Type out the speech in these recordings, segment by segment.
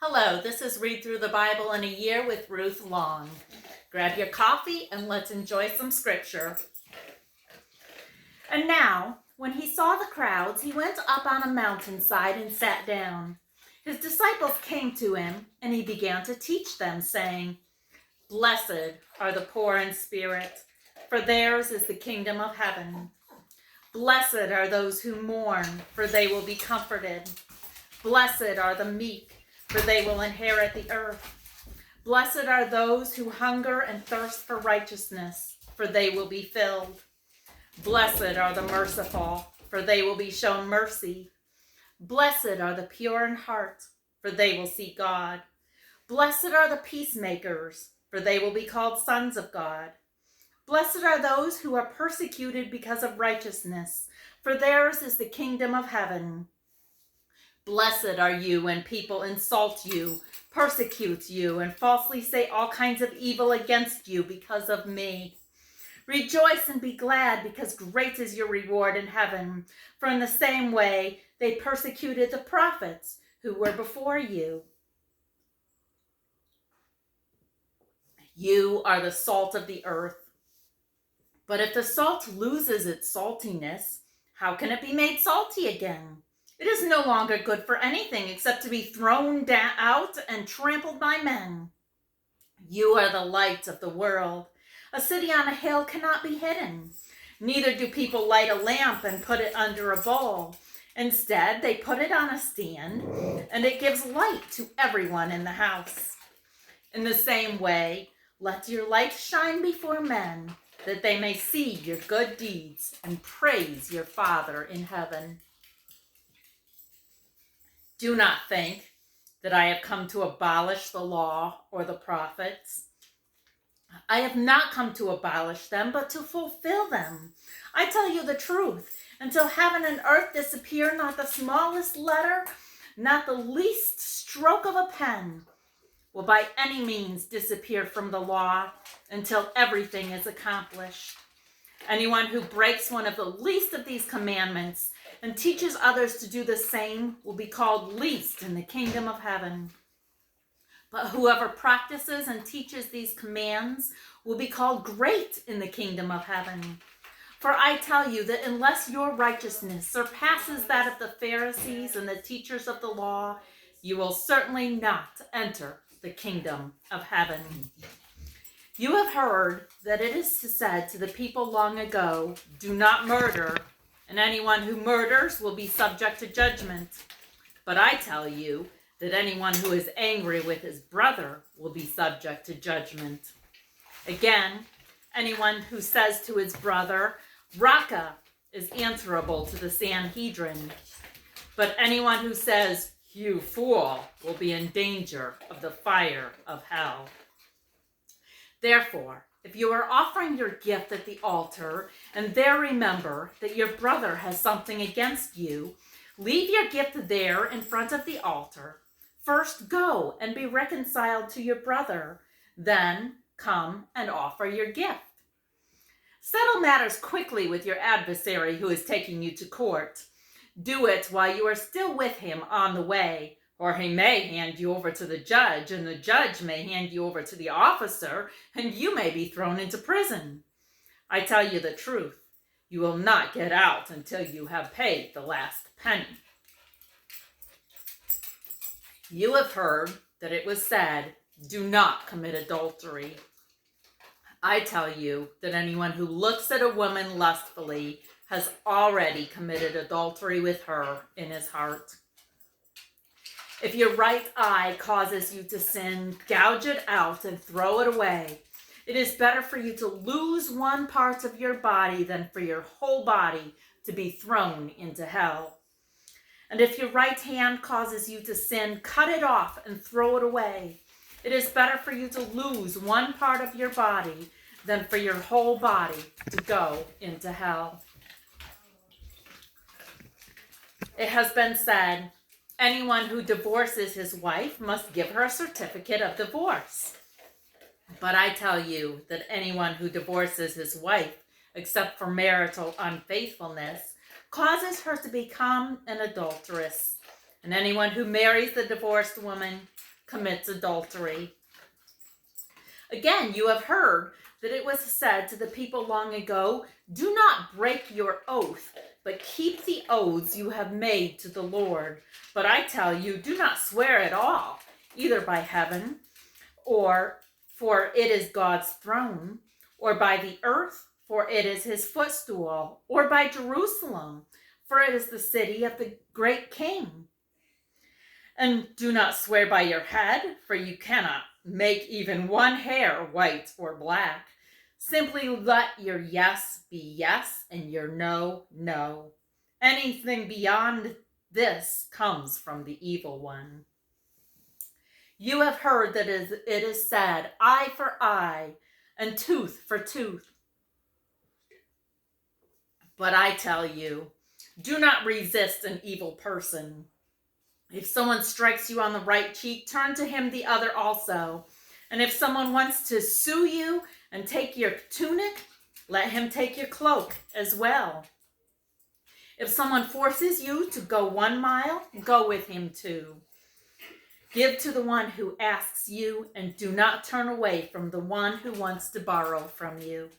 Hello, this is Read Through the Bible in a Year with Ruth Long. Grab your coffee and let's enjoy some scripture. And now, when he saw the crowds, he went up on a mountainside and sat down. His disciples came to him, and he began to teach them, saying, "Blessed are the poor in spirit, for theirs is the kingdom of heaven. Blessed are those who mourn, for they will be comforted. Blessed are the meek, for they will inherit the earth. Blessed are those who hunger and thirst for righteousness, for they will be filled. Blessed are the merciful, for they will be shown mercy. Blessed are the pure in heart, for they will see God. Blessed are the peacemakers, for they will be called sons of God. Blessed are those who are persecuted because of righteousness, for theirs is the kingdom of heaven. Blessed are you when people insult you, persecute you, and falsely say all kinds of evil against you because of me. Rejoice and be glad, because great is your reward in heaven. For in the same way they persecuted the prophets who were before you. You are the salt of the earth. But if the salt loses its saltiness, how can it be made salty again? It is no longer good for anything except to be thrown out and trampled by men. You are the light of the world. A city on a hill cannot be hidden. Neither do people light a lamp and put it under a bowl. Instead, they put it on a stand, and it gives light to everyone in the house. In the same way, let your light shine before men, that they may see your good deeds and praise your Father in heaven. Do not think that I have come to abolish the law or the prophets. I have not come to abolish them, but to fulfill them. I tell you the truth, until heaven and earth disappear, not the smallest letter, not the least stroke of a pen will by any means disappear from the law until everything is accomplished. Anyone who breaks one of the least of these commandments and teaches others to do the same will be called least in the kingdom of heaven. But whoever practices and teaches these commands will be called great in the kingdom of heaven. For I tell you that unless your righteousness surpasses that of the Pharisees and the teachers of the law, you will certainly not enter the kingdom of heaven. You have heard that it is said to the people long ago, "Do not murder, and anyone who murders will be subject to judgment." But I tell you that anyone who is angry with his brother will be subject to judgment. Again, anyone who says to his brother, "Raca," is answerable to the Sanhedrin. But anyone who says, "You fool," will be in danger of the fire of hell. Therefore, if you are offering your gift at the altar and there remember that your brother has something against you, leave your gift there in front of the altar. First go and be reconciled to your brother, then come and offer your gift. Settle matters quickly with your adversary who is taking you to court. Do it while you are still with him on the way, or he may hand you over to the judge, and the judge may hand you over to the officer, and you may be thrown into prison. I tell you the truth, you will not get out until you have paid the last penny. You have heard that it was said, "Do not commit adultery." I tell you that anyone who looks at a woman lustfully has already committed adultery with her in his heart. If your right eye causes you to sin, gouge it out and throw it away. It is better for you to lose one part of your body than for your whole body to be thrown into hell. And if your right hand causes you to sin, cut it off and throw it away. It is better for you to lose one part of your body than for your whole body to go into hell. It has been said, anyone who divorces his wife must give her a certificate of divorce. But I tell you that anyone who divorces his wife, except for marital unfaithfulness, causes her to become an adulteress. And anyone who marries the divorced woman commits adultery. Again, you have heard that it was said to the people long ago, do not break your oath, but keep the oaths you have made to the Lord. But I tell you, do not swear at all, either by heaven, or for it is God's throne, or by the earth, for it is his footstool, or by Jerusalem, for it is the city of the great King. And do not swear by your head, for you cannot make even one hair white or black. Simply let your yes be yes and your no, no. Anything beyond this comes from the evil one. You have heard that it is said, eye for eye and tooth for tooth. But I tell you, do not resist an evil person. If someone strikes you on the right cheek, turn to him the other also. And if someone wants to sue you and take your tunic, let him take your cloak as well. If someone forces you to go 1 mile, go with him 2. Give to the one who asks you, and do not turn away from the one who wants to borrow from you.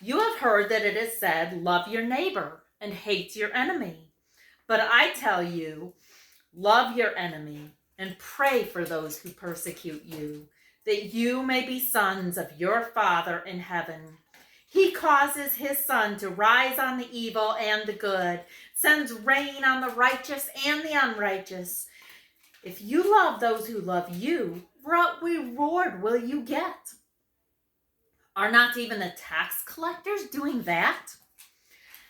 You have heard that it is said, love your neighbor and hate your enemy. But I tell you, love your enemy and pray for those who persecute you, that you may be sons of your Father in heaven. He causes his sun to rise on the evil and the good, sends rain on the righteous and the unrighteous. If you love those who love you, what reward will you get? Are not even the tax collectors doing that?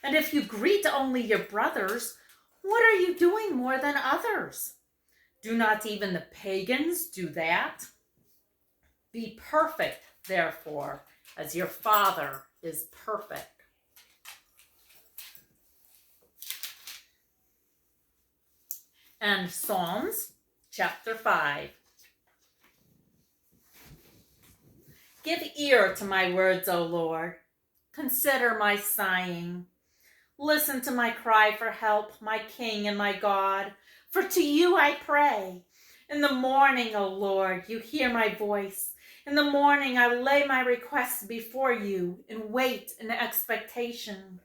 And if you greet only your brothers, what are you doing more than others? Do not even the pagans do that? Be perfect, therefore, as your Father is perfect. And Psalms chapter 5. Give ear to my words, O Lord. Consider my sighing. Listen to my cry for help, my King and my God. For to you I pray. In the morning, O Lord, you hear my voice. In the morning I lay my requests before you and wait in expectation.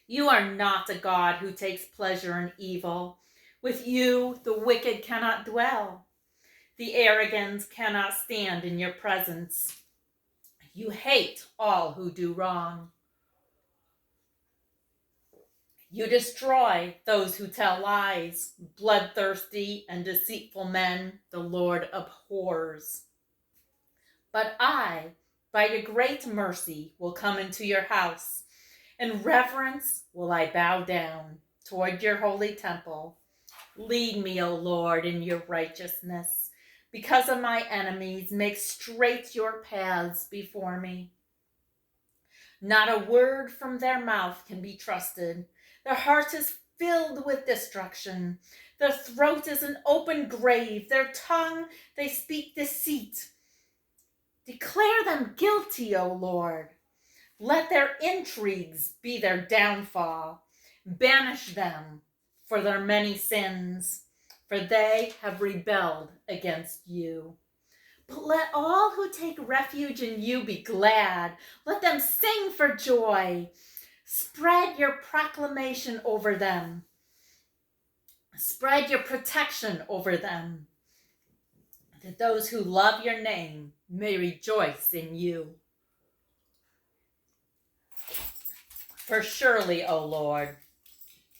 You are not a God who takes pleasure in evil. With you the wicked cannot dwell. The arrogant cannot stand in your presence. You hate all who do wrong. You destroy those who tell lies. Bloodthirsty and deceitful men the Lord abhors. But I, by your great mercy, will come into your house. In reverence will I bow down toward your holy temple. Lead me, O Lord, in your righteousness. Because of my enemies, make straight your paths before me. Not a word from their mouth can be trusted. Their heart is filled with destruction. Their throat is an open grave. Their tongue, they speak deceit. Declare them guilty, O Lord. Let their intrigues be their downfall. Banish them for their many sins, for they have rebelled against you. But let all who take refuge in you be glad. Let them sing for joy. Spread your proclamation over them. Spread your protection over them, that those who love your name may rejoice in you. For surely, O Lord,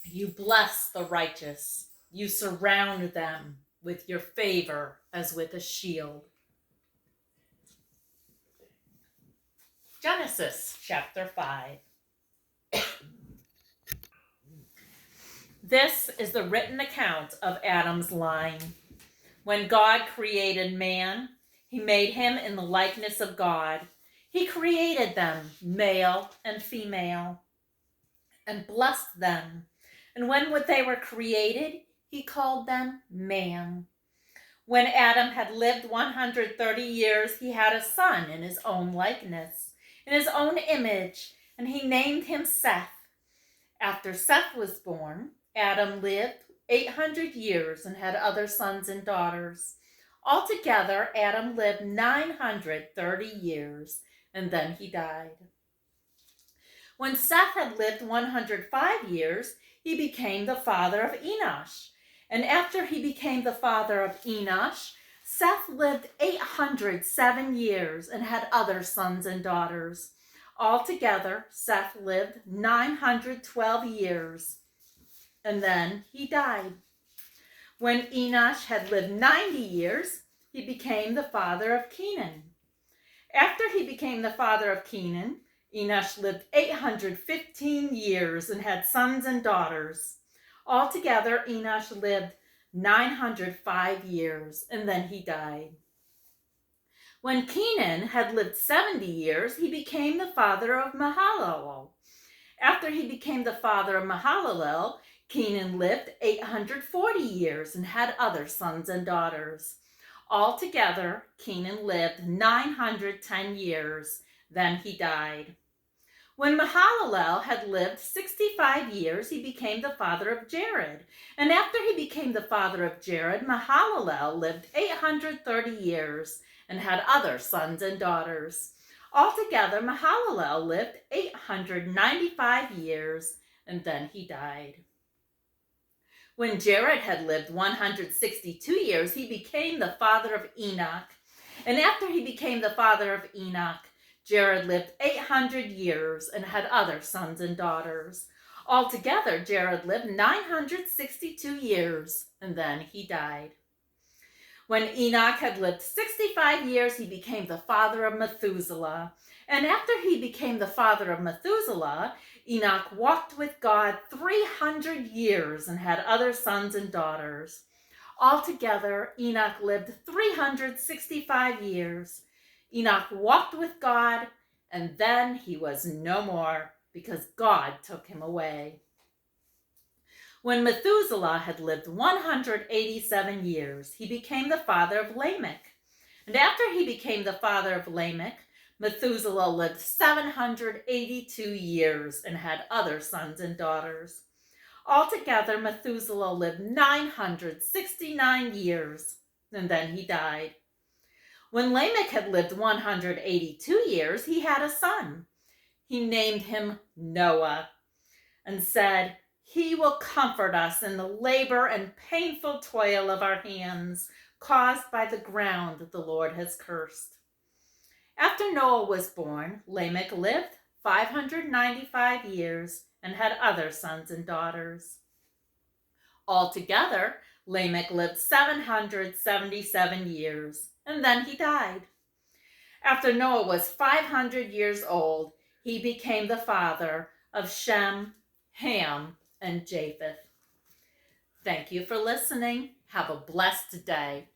you bless the righteous. You surround them with your favor as with a shield. Genesis chapter 5. This is the written account of Adam's line. When God created man, he made him in the likeness of God. He created them, male and female, and blessed them. And when they were created, he called them man. When Adam had lived 130 years, he had a son in his own likeness, in his own image, and he named him Seth. After Seth was born, Adam lived 800 years and had other sons and daughters. Altogether, Adam lived 930 years, and then he died. When Seth had lived 105 years, he became the father of Enosh. And after he became the father of Enosh, Seth lived 807 years and had other sons and daughters. Altogether, Seth lived 912 years, and then he died. When Enosh had lived 90 years, he became the father of Kenan. After he became the father of Kenan, Enosh lived 815 years and had sons and daughters. Altogether, Enosh lived 905 years, and then he died. When Kenan had lived 70 years, he became the father of Mahalalel. After he became the father of Mahalalel, Kenan lived 840 years and had other sons and daughters. Altogether, Kenan lived 910 years. Then he died. When Mahalalel had lived 65 years, he became the father of Jared. And after he became the father of Jared, Mahalalel lived 830 years and had other sons and daughters. Altogether, Mahalalel lived 895 years, and then he died. When Jared had lived 162 years, he became the father of Enoch. And after he became the father of Enoch, Jared lived 800 years and had other sons and daughters. Altogether, Jared lived 962 years, and then he died. When Enoch had lived 65 years, he became the father of Methuselah. And after he became the father of Methuselah, Enoch walked with God 300 years and had other sons and daughters. Altogether, Enoch lived 365 years. Enoch walked with God, and then he was no more because God took him away. When Methuselah had lived 187 years, he became the father of Lamech. And after he became the father of Lamech, Methuselah lived 782 years and had other sons and daughters. Altogether, Methuselah lived 969 years, and then he died. When Lamech had lived 182 years, he had a son. He named him Noah and said, "He will comfort us in the labor and painful toil of our hands, caused by the ground that the Lord has cursed." After Noah was born, Lamech lived 595 years and had other sons and daughters. Altogether, Lamech lived 777 years, and then he died. After Noah was 500 years old, he became the father of Shem, Ham, and Japheth. Thank you for listening. Have a blessed day.